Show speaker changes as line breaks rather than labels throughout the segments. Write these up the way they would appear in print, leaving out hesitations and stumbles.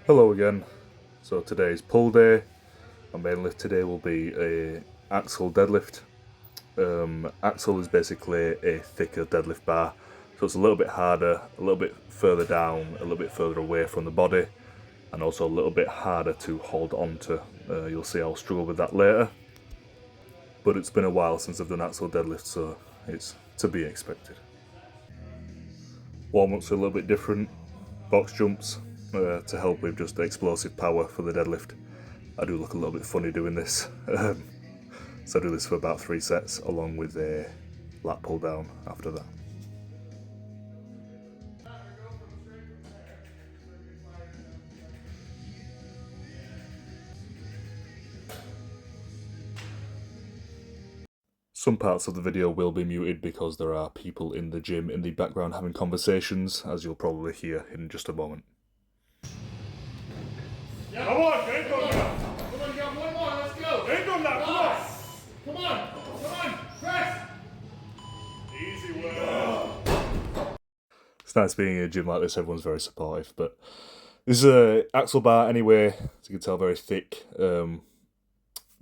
Hello again. So today's pull day. My main lift today will be a axle deadlift. Axle is basically a thicker deadlift bar, so it's a little bit harder, a little bit further down, a little bit further away from the body, and also a little bit harder to hold on to. You'll see I'll struggle with that later. But it's been a while since I've done axle deadlift, so it's to be expected. Warm-ups are a little bit different. Box jumps to help with just the explosive power for the deadlift. I do look a little bit funny doing this. So I do this for about 3 sets along with a lat pull down after that. Some parts of the video will be muted because there are people in the gym in the background having conversations, as you'll probably hear in just a moment.
Yeah. Come on, ain't done that. Come on, you got one more, let's go. Ain't done that, come on. Come on, press. Easy work.
It's nice being in a gym like this, everyone's very supportive, but this is a axle bar anyway, as you can tell, very thick.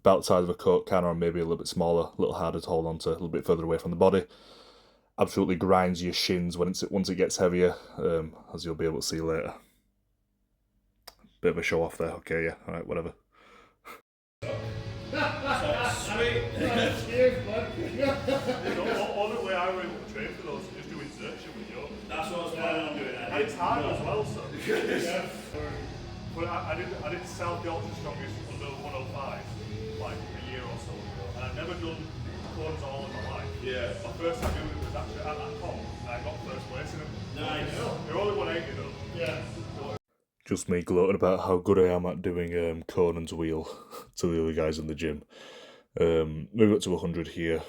About the size of a Coke can, or maybe a little bit smaller, a little harder to hold on to, a little bit further away from the body. Absolutely grinds your shins once it gets heavier, as you'll be able to see later. Bit of a show off there, okay, yeah, alright, whatever.
Sweet. Cheers, bud. The only way I would train for those is just do insertion with you. That's what I was planning on doing. And it's hard as well, so. Yeah. But I did South Yorkshire Strongest under 105 like a year or so ago, and I'd never done corners all in my life. Yeah. My first time doing it was actually at that comp, and I got first place in it. Nice. They're only 180 though. Yeah.
Just me gloating about how good I am at doing Conan's wheel to the other guys in the gym. Moving up to 100 here.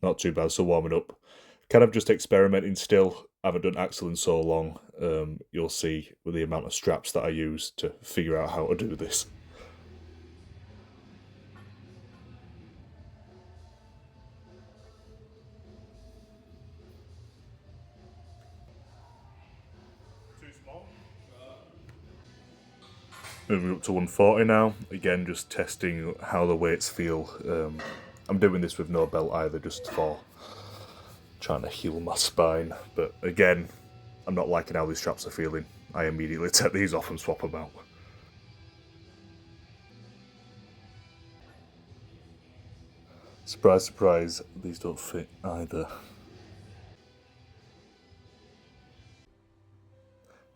Not too bad, so warming up. Kind of just experimenting still. I haven't done axle in so long. You'll see with the amount of straps that I use to figure out how to do this.
Too small.
Moving up to 140 now. Again, just testing how the weights feel. I'm doing this with no belt either, just for trying to heal my spine. But again, I'm not liking how these straps are feeling. I immediately take these off and swap them out. Surprise, surprise, these don't fit either.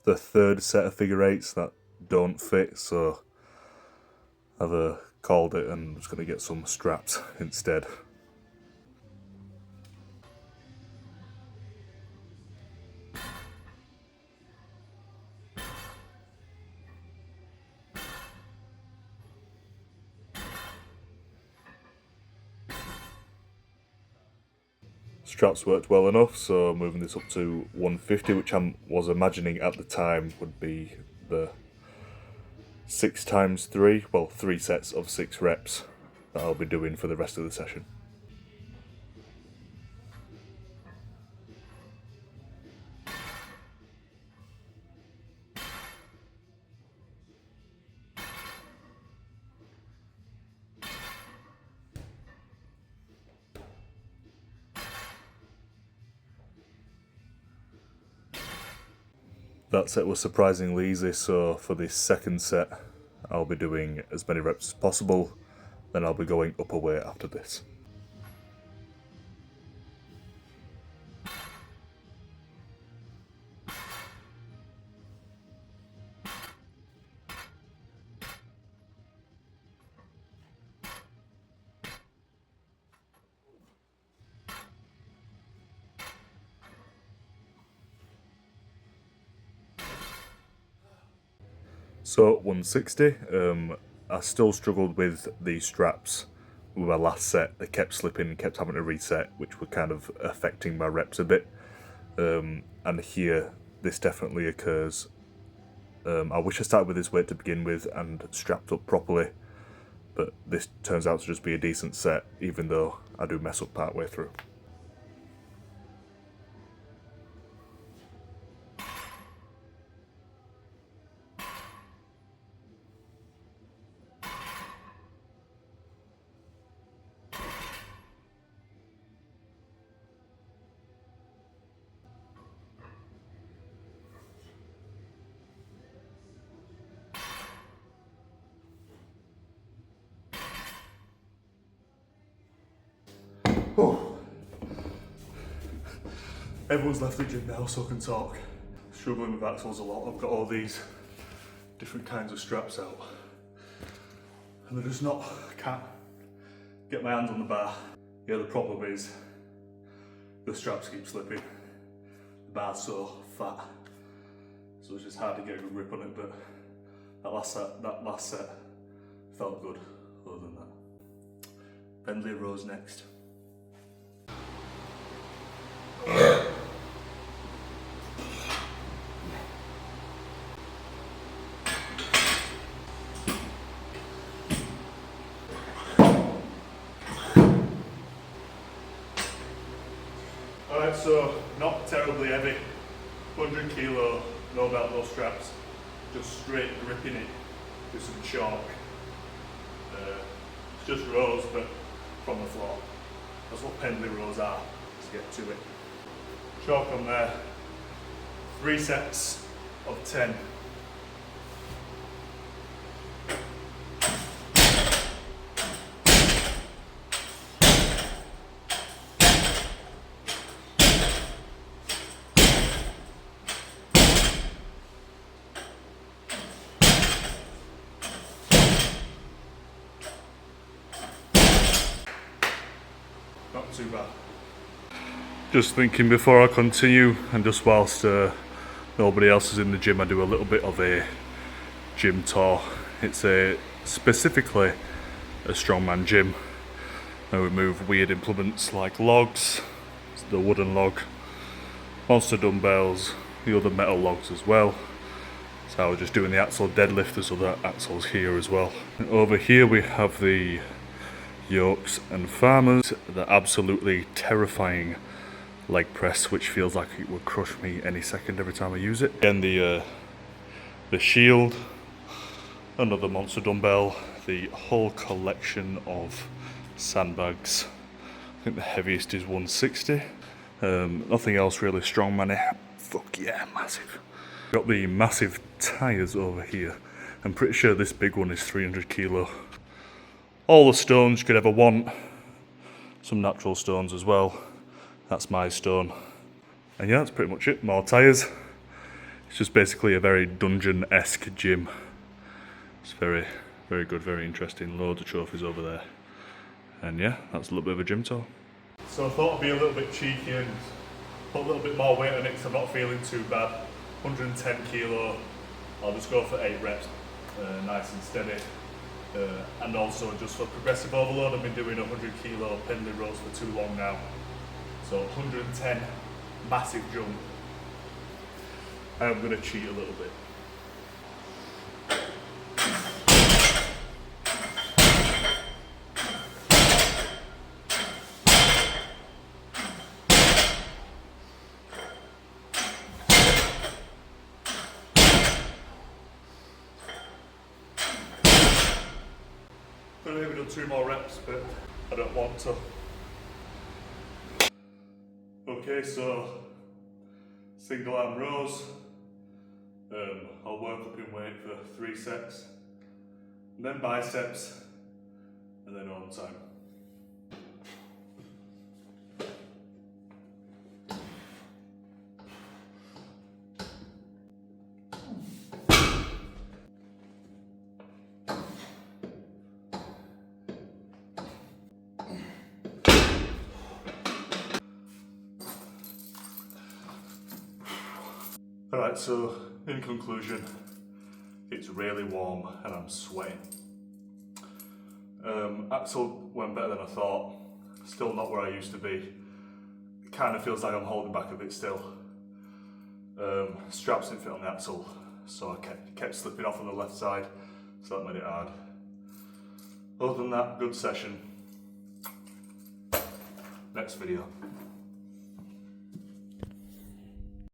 The third set of figure eights that don't fit, so I've called it and I'm just going to get some straps instead. Straps worked well enough, so moving this up to 150, which I was imagining at the time would be the 6 times 3, well, 3 sets of 6 reps that I'll be doing for the rest of the session. That set was surprisingly easy, so for this second set I'll be doing as many reps as possible, then I'll be going upper weight after this. So 160, I still struggled with the straps with my last set. They kept slipping, kept having to reset, which were kind of affecting my reps a bit. And here, this definitely occurs. I wish I started with this weight to begin with and strapped up properly, but this turns out to just be a decent set, even though I do mess up part way through. Everyone's left the gym now, so I can talk. Struggling with axles a lot. I've got all these different kinds of straps out, and they're just not, I can't get my hands on the bar. Yeah, the problem is the straps keep slipping. The bar's so fat, so it's just hard to get a good grip on it, but that last set felt good other than that. Pendley rows next. Alright, so not terribly heavy, 100 kilo, no belt, no straps, just straight gripping it with some chalk. It's just rows, but from the floor. That's what Pendley rows are. Let's get to it. Chalk on there, 3 sets of 10. Not too bad. Just thinking before I continue, and just whilst nobody else is in the gym, I do a little bit of a gym tour. It's specifically a strongman gym. And we move weird implements like logs, the wooden log, monster dumbbells, the other metal logs as well. So I was just doing the axle deadlift, there's other axles here as well. And over here we have the yokes and farmers, the absolutely terrifying leg press, which feels like it would crush me any second every time I use it. Again, the shield, another monster dumbbell, the whole collection of sandbags. I think the heaviest is 160. Nothing else really strongman-y. Fuck yeah, massive. Got the massive tyres over here. I'm pretty sure this big one is 300 kilo. All the stones you could ever want. Some natural stones as well. That's my stone. And yeah, that's pretty much it. More tyres. It's just basically a very dungeon-esque gym. It's very, very good, very interesting. Loads of trophies over there. And yeah, that's a little bit of a gym tour. So I thought I'd be a little bit cheeky and put a little bit more weight on it because I'm not feeling too bad. 110 kilo. I'll just go for 8 reps. Nice and steady. And also just for progressive overload, I've been doing 100 kilo Pendley rows for too long now. So 110, massive jump. I'm going to cheat a little bit. Could have maybe done 2 more reps, but I don't want to. Okay, so single arm rows. I'll work up in weight for 3 sets, and then biceps, and then arm time. Alright, so in conclusion, it's really warm and I'm sweating. Axle went better than I thought, still not where I used to be. It kind of feels like I'm holding back a bit still. Straps didn't fit on the axle, so I kept slipping off on the left side, so that made it hard. Other than that, good session. Next video.